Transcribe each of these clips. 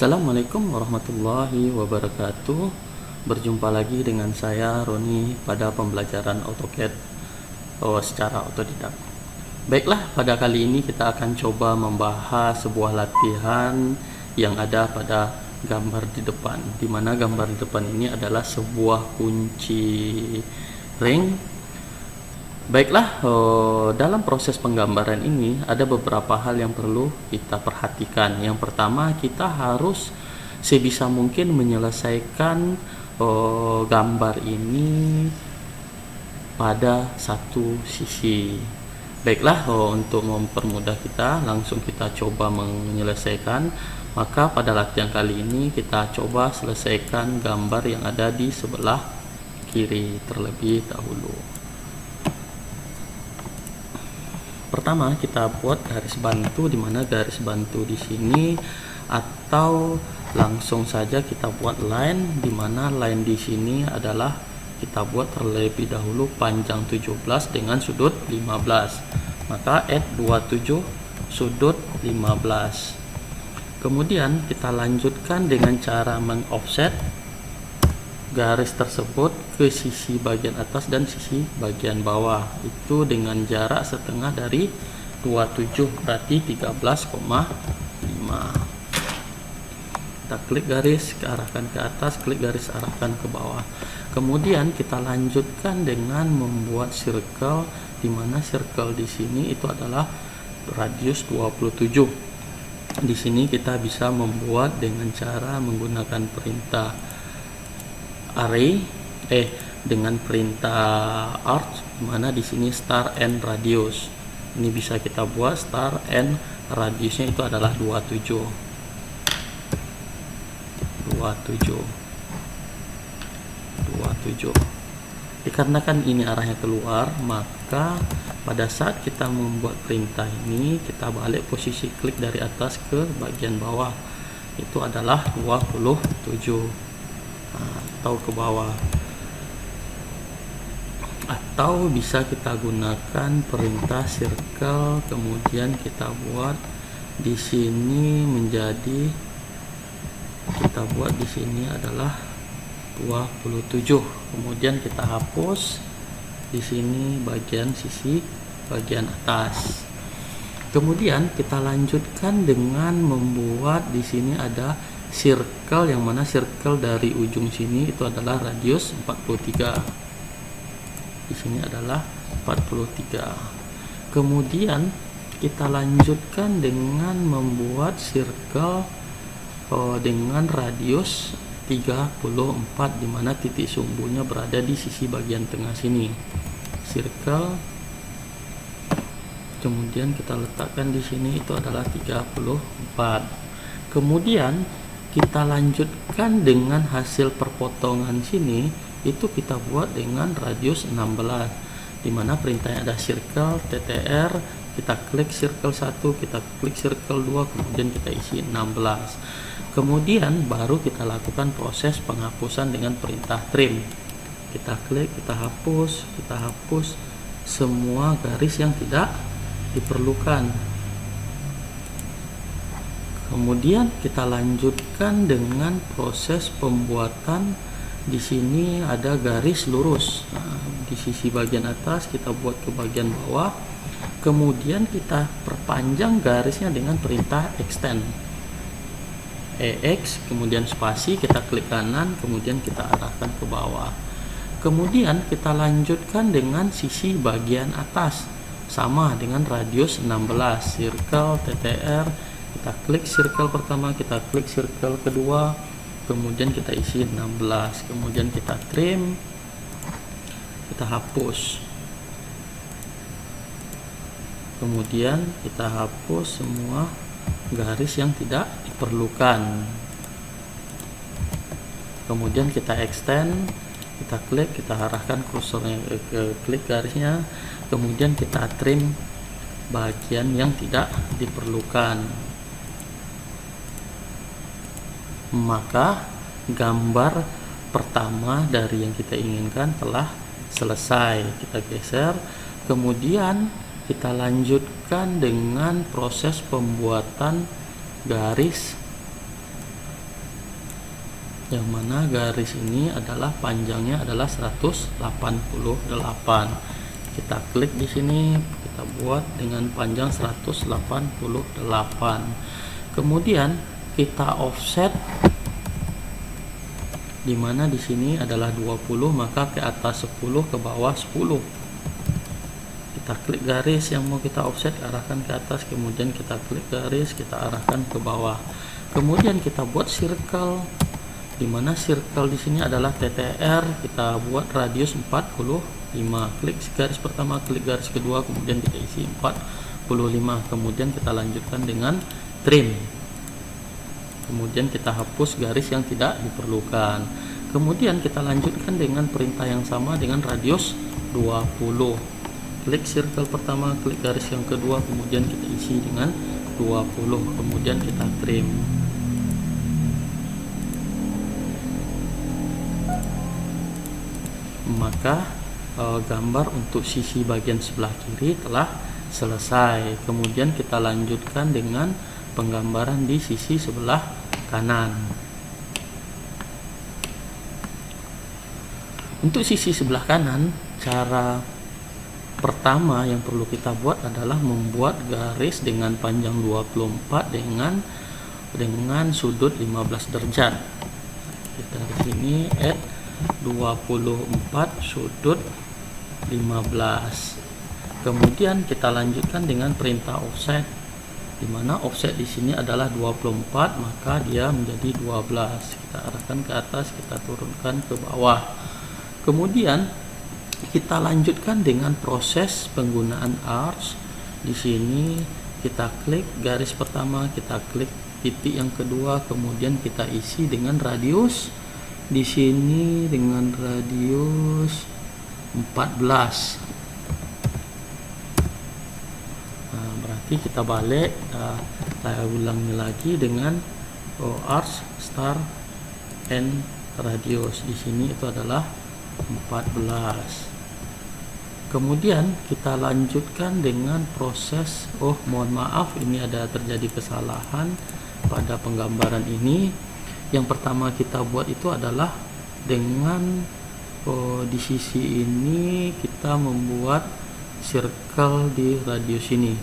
Assalamualaikum warahmatullahi wabarakatuh. Berjumpa lagi dengan saya Roni pada pembelajaran AutoCAD secara otodidak. Baiklah, pada kali ini kita akan coba membahas sebuah latihan yang ada pada gambar di depan, di mana gambar di depan ini adalah sebuah kunci ring. Baiklah, dalam proses penggambaran ini ada beberapa hal yang perlu kita perhatikan. Yang pertama, kita harus sebisa mungkin menyelesaikan gambar ini pada satu sisi. Baiklah, untuk mempermudah kita, langsung kita coba menyelesaikan. Maka pada latihan kali ini kita coba selesaikan gambar yang ada di sebelah kiri terlebih dahulu. Pertama, kita buat garis bantu, di mana garis bantu di sini, atau langsung saja kita buat line, di mana line di sini adalah kita buat terlebih dahulu panjang 17 dengan sudut 15. Maka add 27 sudut 15. Kemudian kita lanjutkan dengan cara meng-offset garis tersebut ke sisi bagian atas dan sisi bagian bawah, itu dengan jarak setengah dari 27, berarti 13,5. Kita klik garis, arahkan ke atas, klik garis, arahkan ke bawah. Kemudian kita lanjutkan dengan membuat circle, di mana circle di sini itu adalah radius 27. Di sini kita bisa membuat dengan cara menggunakan perintah array dengan perintah arc, mana di sini star and radius. Ini bisa kita buat star and radiusnya itu adalah 27. Dikarenakan ini arahnya keluar, maka pada saat kita membuat perintah ini, kita balik posisi klik dari atas ke bagian bawah, itu adalah 27. Atau ke bawah, atau bisa kita gunakan perintah circle, kemudian kita buat di sini menjadi, kita buat di sini adalah 27. Kemudian kita hapus di sini bagian sisi bagian atas. Kemudian kita lanjutkan dengan membuat di sini ada circle, yang mana circle dari ujung sini itu adalah radius 43. Di sini adalah 43. Kemudian kita lanjutkan dengan membuat circle dengan radius 34, di mana titik sumbunya berada di sisi bagian tengah sini. Circle, kemudian kita letakkan di sini itu adalah 34. Kemudian kita lanjutkan dengan hasil perpotongan sini, itu kita buat dengan radius 16, dimana perintahnya ada circle ttr, kita klik circle 1, kita klik circle 2, kemudian kita isi 16. Kemudian baru kita lakukan proses penghapusan dengan perintah trim. Kita klik, kita hapus semua garis yang tidak diperlukan. Kemudian kita lanjutkan dengan proses pembuatan. Di sini ada garis lurus. Di sisi bagian atas kita buat ke bagian bawah. Kemudian kita perpanjang garisnya dengan perintah extend. EX, kemudian spasi, kita klik kanan, kemudian kita arahkan ke bawah. Kemudian kita lanjutkan dengan sisi bagian atas, sama dengan radius 16, circle ttr. Kita klik circle pertama, kita klik circle kedua, kemudian kita isi 16, kemudian kita trim, kita hapus, kemudian kita hapus semua garis yang tidak diperlukan. Kemudian kita extend, kita klik, kita arahkan kursornya ke klik garisnya, kemudian kita trim bagian yang tidak diperlukan. Maka gambar pertama dari yang kita inginkan telah selesai. Kita geser, kemudian kita lanjutkan dengan proses pembuatan garis yang mana garis ini adalah panjangnya adalah 188. Kita klik di sini, kita buat dengan panjang 188. Kemudian kita offset, di mana di sini adalah 20, maka ke atas 10, ke bawah 10. Kita klik garis yang mau kita offset, arahkan ke atas, kemudian kita klik garis, kita arahkan ke bawah. Kemudian kita buat circle, di mana circle di sini adalah TTR, kita buat radius 45. Klik garis pertama, klik garis kedua, kemudian kita isi 45. Kemudian kita lanjutkan dengan trim. Kemudian kita hapus garis yang tidak diperlukan. Kemudian kita lanjutkan dengan perintah yang sama dengan radius 20. Klik circle pertama, klik garis yang kedua, kemudian kita isi dengan 20. Kemudian kita trim. Maka gambar untuk sisi bagian sebelah kiri telah selesai. Kemudian kita lanjutkan dengan penggambaran di sisi sebelah kanan. Untuk sisi sebelah kanan, cara pertama yang perlu kita buat adalah membuat garis dengan panjang 24 dengan sudut 15 derajat. Kita di sini add 24 sudut 15. Kemudian kita lanjutkan dengan perintah offset, di mana offset di sini adalah 24, maka dia menjadi 12. Kita arahkan ke atas, kita turunkan ke bawah. Kemudian kita lanjutkan dengan proses penggunaan arcs. Di sini kita klik garis pertama, kita klik titik yang kedua, kemudian kita isi dengan radius. Di sini dengan radius 14. Nah, berarti kita balik, saya ulangi lagi dengan arcs, start, and radius. Di sini itu adalah 14. Kemudian kita lanjutkan dengan proses, mohon maaf, ini ada terjadi kesalahan pada penggambaran ini. Yang pertama kita buat itu adalah dengan di sisi ini kita membuat circle di radius ini,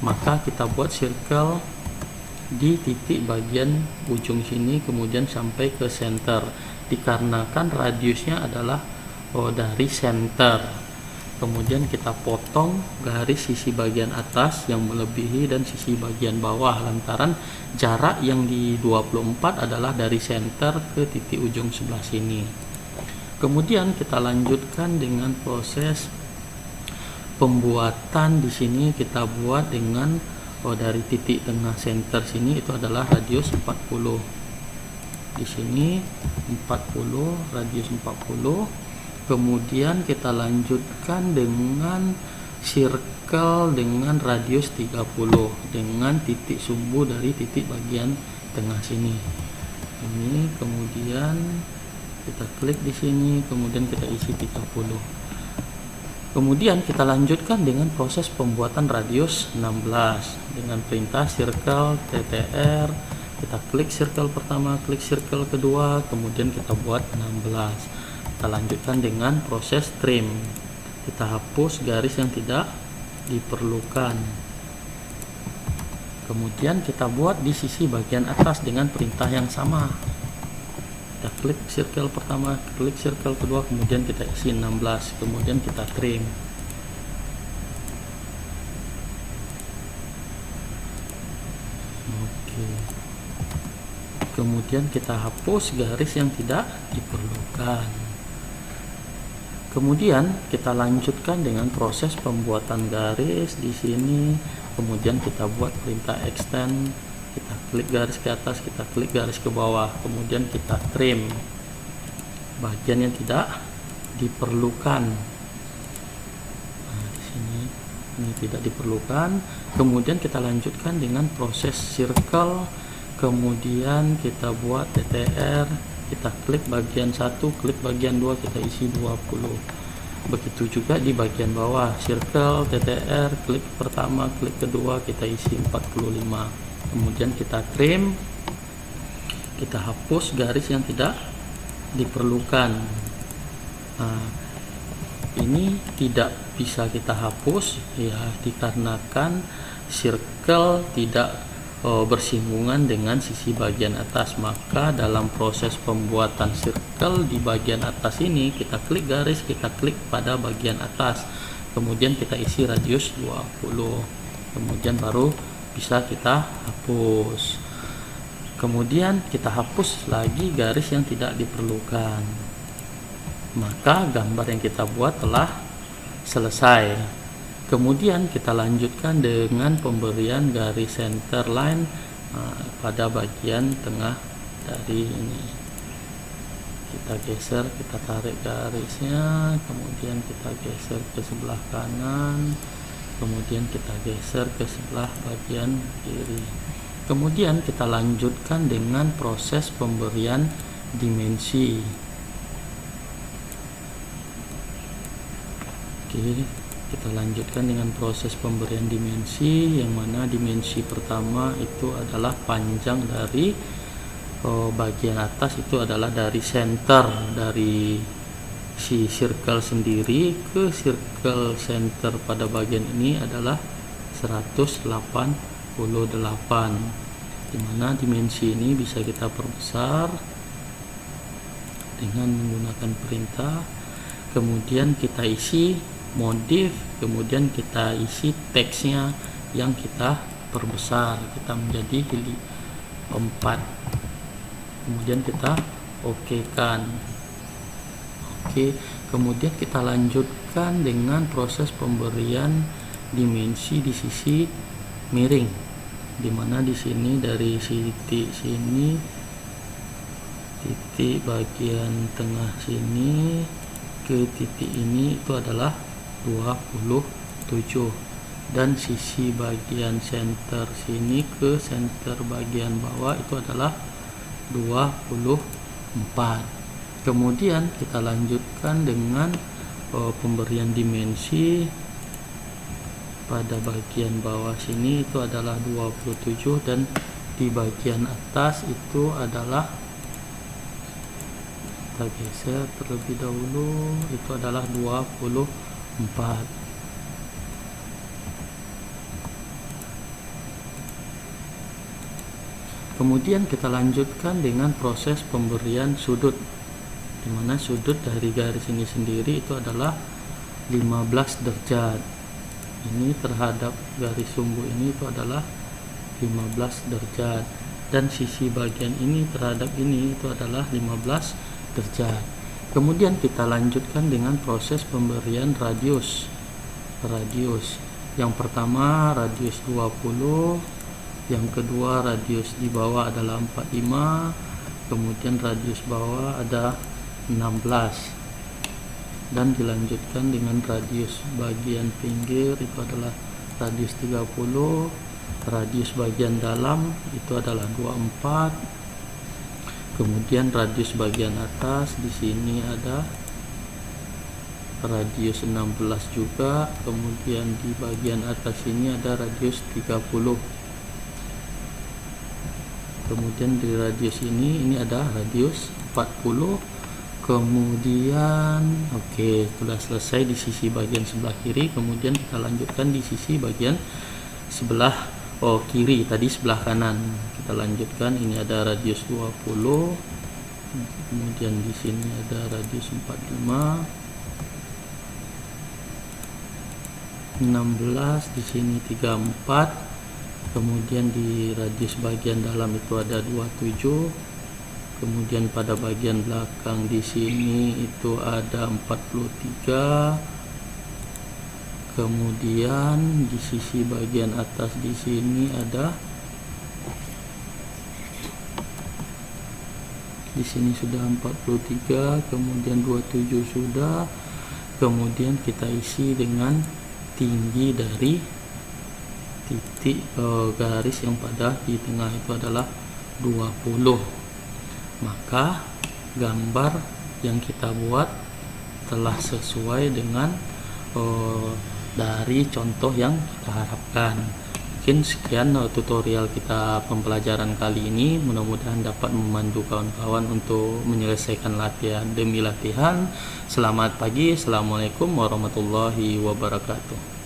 maka kita buat circle di titik bagian ujung sini, kemudian sampai ke center, dikarenakan radiusnya adalah dari center. Kemudian kita potong garis sisi bagian atas yang melebihi dan sisi bagian bawah, lantaran jarak yang di 24 adalah dari center ke titik ujung sebelah sini. Kemudian kita lanjutkan dengan proses pembuatan. Di sini kita buat dengan dari titik tengah center sini itu adalah radius 40. Di sini 40, radius 40. Kemudian kita lanjutkan dengan circle dengan radius 30 dengan titik sumbu dari titik bagian tengah sini. Ini kemudian kita klik di sini, kemudian kita isi 30. Kemudian kita lanjutkan dengan proses pembuatan radius 16 dengan perintah circle TTR. Kita klik circle pertama, klik circle kedua, kemudian kita buat 16. Kita lanjutkan dengan proses trim. Kita hapus garis yang tidak diperlukan. Kemudian kita buat di sisi bagian atas dengan perintah yang sama. Kita klik circle pertama, klik circle kedua, kemudian kita isi 16, kemudian kita trim. Oke. Kemudian kita hapus garis yang tidak diperlukan. Kemudian kita lanjutkan dengan proses pembuatan garis di sini. Kemudian kita buat perintah extend. Kita klik garis ke atas, kita klik garis ke bawah. Kemudian kita trim bagian yang tidak diperlukan. Nah, di sini ini tidak diperlukan. Kemudian kita lanjutkan dengan proses circle. Kemudian kita buat TTR. Kita klik bagian 1, klik bagian 2, kita isi 20. Begitu juga di bagian bawah, circle TTR, klik pertama, klik kedua, kita isi 45. Kemudian kita trim. kita hapus garis yang tidak diperlukan. Nah, ini tidak bisa kita hapus ya, dikarenakan circle tidak bersinggungan dengan sisi bagian atas. Maka dalam proses pembuatan circle di bagian atas ini, kita klik garis, kita klik pada bagian atas, kemudian kita isi radius 20, kemudian baru bisa kita hapus. Kemudian kita hapus lagi garis yang tidak diperlukan. Maka gambar yang kita buat telah selesai. Kemudian kita lanjutkan dengan pemberian garis center line pada bagian tengah dari ini. Kita geser, kita tarik garisnya, kemudian kita geser ke sebelah kanan, kemudian kita geser ke sebelah bagian kiri. Kemudian kita lanjutkan dengan proses pemberian dimensi. Oke, kita lanjutkan dengan proses pemberian dimensi, yang mana dimensi pertama itu adalah panjang dari bagian atas, itu adalah dari center dari si circle sendiri ke circle center pada bagian ini adalah 188, dimana dimensi ini bisa kita perbesar dengan menggunakan perintah. Kemudian kita isi modif, kemudian kita isi teksnya yang kita perbesar, kita menjadi 4, kemudian kita oke kan. Oke, kemudian kita lanjutkan dengan proses pemberian dimensi di sisi miring, dimana di sini dari titik sini, titik bagian tengah sini ke titik ini itu adalah 27, dan sisi bagian center sini ke center bagian bawah itu adalah 24. Kemudian kita lanjutkan dengan pemberian dimensi pada bagian bawah sini itu adalah 27, dan di bagian atas itu adalah, kita geser terlebih dahulu, itu adalah 24. Kemudian kita lanjutkan dengan proses pemberian sudut, dimana sudut dari garis ini sendiri itu adalah 15 derajat. Ini terhadap garis sumbu ini itu adalah 15 derajat, dan sisi bagian ini terhadap ini itu adalah 15 derajat. Kemudian kita lanjutkan dengan proses pemberian radius. Yang pertama radius 20, yang kedua radius di bawah adalah 45, kemudian radius bawah ada 16, dan dilanjutkan dengan radius bagian pinggir itu adalah radius 30, radius bagian dalam itu adalah 24. Kemudian radius bagian atas di sini ada radius 16 juga, kemudian di bagian atas ini ada radius 30. Kemudian di radius ini ada radius 40. Kemudian sudah selesai di sisi bagian sebelah kiri. Kemudian kita lanjutkan di sisi bagian sebelah kiri, tadi sebelah kanan. Kita lanjutkan, ini ada radius 20, kemudian di sini ada radius 45, 16, di sini 34, kemudian di radius bagian dalam itu ada 27, kemudian pada bagian belakang di sini itu ada 43. Kemudian di sisi bagian atas di sini ada, di sini sudah 43, kemudian 27 sudah. Kemudian kita isi dengan tinggi dari titik garis yang pada di tengah itu adalah 20. Maka gambar yang kita buat telah sesuai dengan dari contoh yang kita harapkan. Mungkin sekian tutorial kita pembelajaran kali ini, mudah-mudahan dapat memandu kawan-kawan untuk menyelesaikan latihan demi latihan. Selamat pagi, assalamualaikum warahmatullahi wabarakatuh.